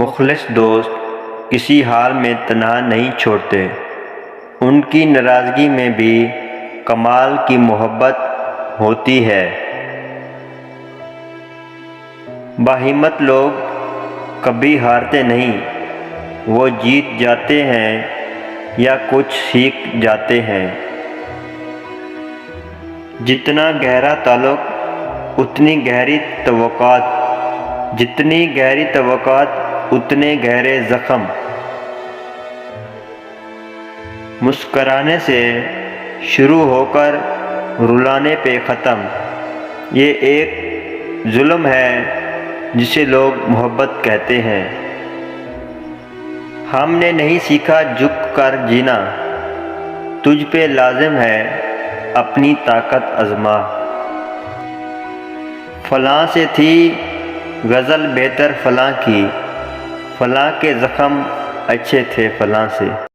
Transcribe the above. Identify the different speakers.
Speaker 1: مخلص دوست کسی حال میں تنہا نہیں چھوڑتے، ان کی ناراضگی میں بھی کمال کی محبت ہوتی ہے۔ باہمت لوگ کبھی ہارتے نہیں، وہ جیت جاتے ہیں یا کچھ سیکھ جاتے ہیں۔ جتنا گہرا تعلق اتنی گہری توقعات، جتنی گہری توقعات اتنے گہرے زخم۔ مسکرانے سے شروع ہو کر رلانے پہ ختم، یہ ایک ظلم ہے جسے لوگ محبت کہتے ہیں۔ ہم نے نہیں سیکھا جھک کر جینا، تجھ پہ لازم ہے اپنی طاقت آزما۔ فلاں سے تھی غزل بہتر فلاں کی، فلاں کے زخم اچھے تھے فلاں سے۔